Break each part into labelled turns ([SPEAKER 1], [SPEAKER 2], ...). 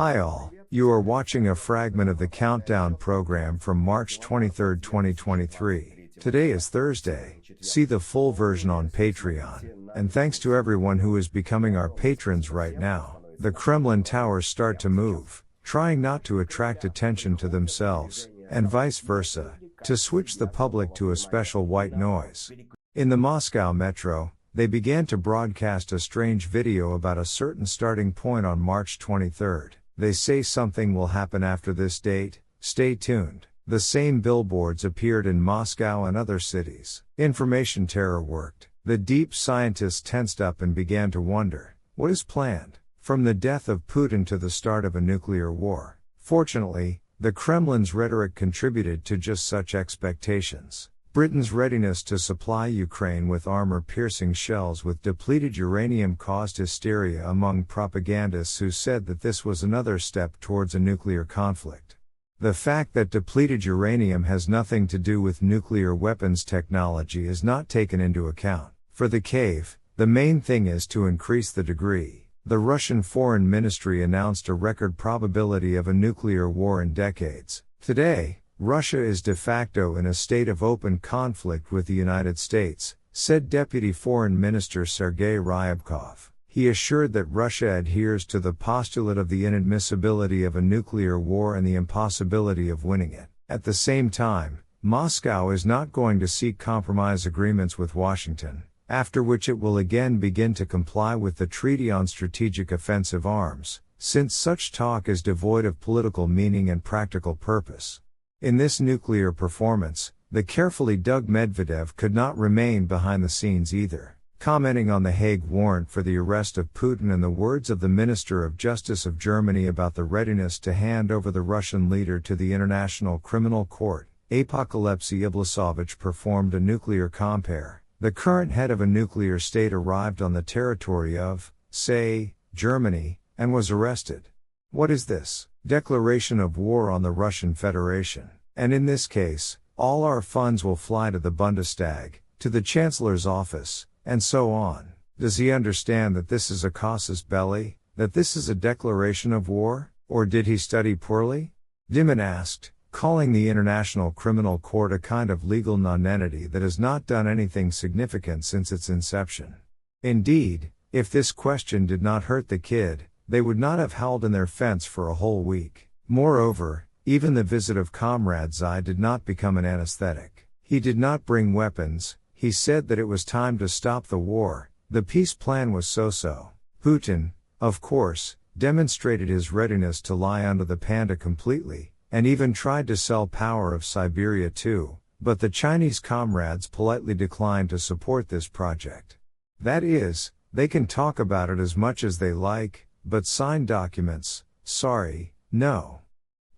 [SPEAKER 1] Hi all, you are watching a fragment of the Countdown program from March 23, 2023. Today is Thursday. See the full version on Patreon. And thanks to everyone who is becoming our patrons right now. The Kremlin towers start to move, trying not to attract attention to themselves, and vice versa, to switch the public to a special white noise. In the Moscow metro, they began to broadcast a strange video about a certain starting point on March 23. They say something will happen after this date, stay tuned. The same billboards appeared in Moscow and other cities. Information terror worked. The deep scientists tensed up and began to wonder, what is planned? From the death of Putin to the start of a nuclear war. Fortunately, the Kremlin's rhetoric contributed to just such expectations. Britain's readiness to supply Ukraine with armor-piercing shells with depleted uranium caused hysteria among propagandists who said that this was another step towards a nuclear conflict. The fact that depleted uranium has nothing to do with nuclear weapons technology is not taken into account. For the cave, the main thing is to increase the degree. The Russian Foreign Ministry announced a record probability of a nuclear war in decades. Today, Russia is de facto in a state of open conflict with the United States, said Deputy Foreign Minister Sergei Ryabkov. He assured that Russia adheres to the postulate of the inadmissibility of a nuclear war and the impossibility of winning it. At the same time, Moscow is not going to seek compromise agreements with Washington, after which it will again begin to comply with the Treaty on Strategic Offensive Arms, since such talk is devoid of political meaning and practical purpose. In this nuclear performance, the carefully dug Medvedev could not remain behind the scenes either. Commenting on the Hague warrant for the arrest of Putin and the words of the Minister of Justice of Germany about the readiness to hand over the Russian leader to the International Criminal Court, Apocalypse Iblisovich performed a nuclear compare. The current head of a nuclear state arrived on the territory of, say, Germany, and was arrested. What is this? Declaration of war on the Russian Federation. And in this case, all our funds will fly to the Bundestag, to the Chancellor's office, and so on. Does he understand that this is a casus belli, that this is a declaration of war, or did he study poorly? Dimon asked, calling the International Criminal Court a kind of legal nonentity that has not done anything significant since its inception. Indeed, if this question did not hurt the kid, they would not have howled in their fence for a whole week. Moreover, even the visit of Comrade Zai did not become an anesthetic. He did not bring weapons, he said that it was time to stop the war, the peace plan was so-so. Putin, of course, demonstrated his readiness to lie under the panda completely, and even tried to sell power of Siberia too, but the Chinese comrades politely declined to support this project. That is, they can talk about it as much as they like, but sign documents, sorry, no.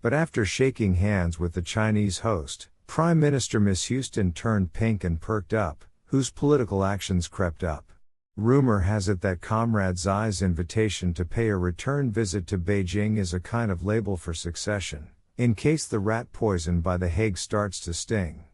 [SPEAKER 1] But after shaking hands with the Chinese host, Prime Minister Miss Houston turned pink and perked up, whose political actions crept up. Rumor has it that Comrade Zai's invitation to pay a return visit to Beijing is a kind of label for succession, in case the rat poison by The Hague starts to sting.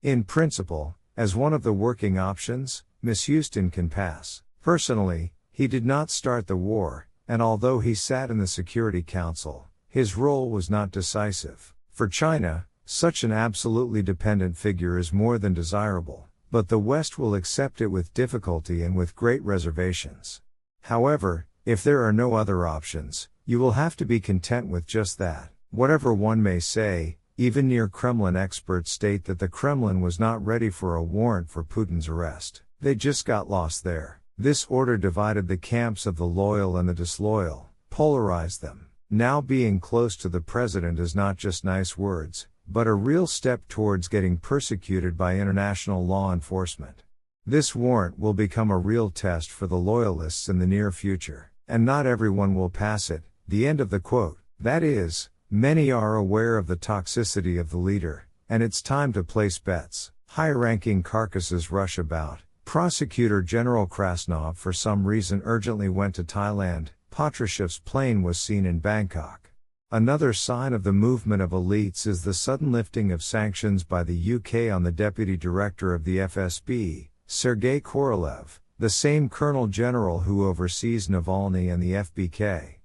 [SPEAKER 1] In principle, as one of the working options, Miss Houston can pass. Personally, he did not start the war, and although he sat in the Security Council, his role was not decisive. For China, such an absolutely dependent figure is more than desirable, but the West will accept it with difficulty and with great reservations. However, if there are no other options, you will have to be content with just that. Whatever one may say, even near Kremlin experts state that the Kremlin was not ready for a warrant for Putin's arrest. They just got lost there. This order divided the camps of the loyal and the disloyal, polarized them. Now being close to the president is not just nice words, but a real step towards getting persecuted by international law enforcement. This warrant will become a real test for the loyalists in the near future, and not everyone will pass it. The end of the quote. That is, many are aware of the toxicity of the leader, and it's time to place bets. High-ranking carcasses rush about. Prosecutor General Krasnov for some reason urgently went to Thailand. Patrushev's plane was seen in Bangkok. Another sign of the movement of elites is the sudden lifting of sanctions by the UK on the Deputy Director of the FSB, Sergei Korolev, the same Colonel General who oversees Navalny and the FBK.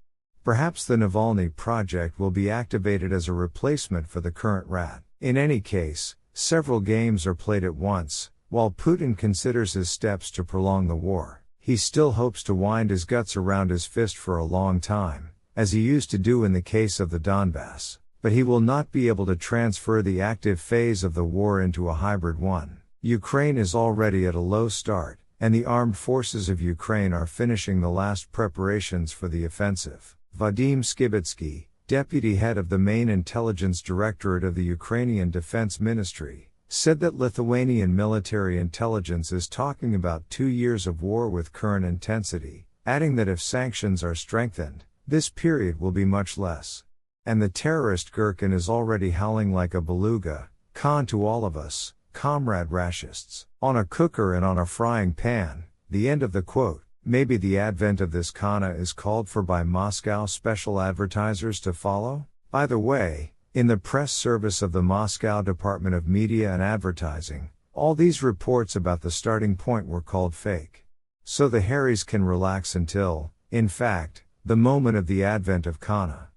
[SPEAKER 1] Perhaps the Navalny project will be activated as a replacement for the current rat. In any case, several games are played at once. While Putin considers his steps to prolong the war, he still hopes to wind his guts around his fist for a long time, as he used to do in the case of the Donbass. But he will not be able to transfer the active phase of the war into a hybrid one. Ukraine is already at a low start, and the armed forces of Ukraine are finishing the last preparations for the offensive. Vadim Skibitsky, deputy head of the main intelligence directorate of the Ukrainian Defense Ministry, said that Lithuanian military intelligence is talking about 2 years of war with current intensity, adding that if sanctions are strengthened, this period will be much less. And the terrorist Gherkin is already howling like a beluga, Khan to all of us, comrade rashists, on a cooker and on a frying pan. The end of the quote. Maybe the advent of this Khana is called for by Moscow special advertisers to follow? By the way, in the press service of the Moscow Department of Media and Advertising, all these reports about the starting point were called fake. So the Harrys can relax until, in fact, the moment of the advent of Khana.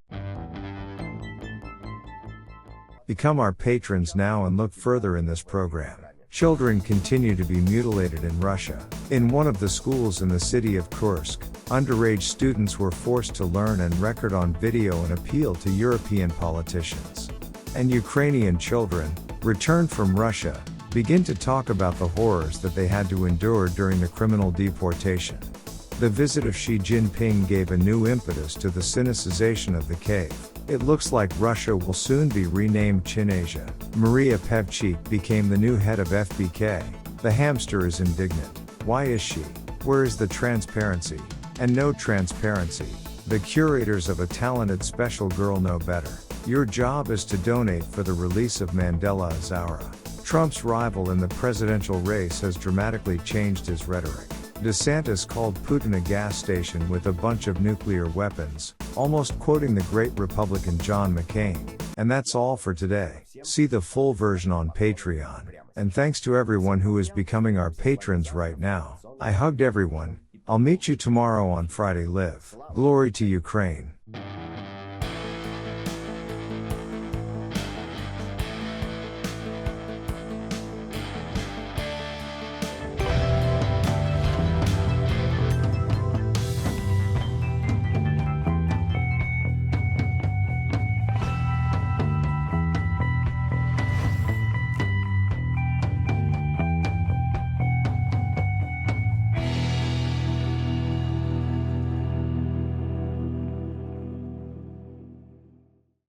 [SPEAKER 1] Become our patrons now and look further in this program. Children continue to be mutilated in Russia. In one of the schools in the city of Kursk, underage students were forced to learn and record on video an appeal to European politicians. And Ukrainian children, returned from Russia, begin to talk about the horrors that they had to endure during the criminal deportation. The visit of Xi Jinping gave a new impetus to the Sinicization of the cave. It looks like Russia will soon be renamed Chinasia. Maria Pevchik became the new head of FBK. The hamster is indignant. Why is she? Where is the transparency? And no transparency. The curators of a talented special girl know better. Your job is to donate for the release of Mandela Azaura. Trump's rival in the presidential race has dramatically changed his rhetoric. DeSantis called Putin a gas station with a bunch of nuclear weapons, almost quoting the great Republican John McCain. And that's all for today. See the full version on Patreon. And thanks to everyone who is becoming our patrons right now. I hugged everyone. I'll meet you tomorrow on Friday Live. Glory to Ukraine.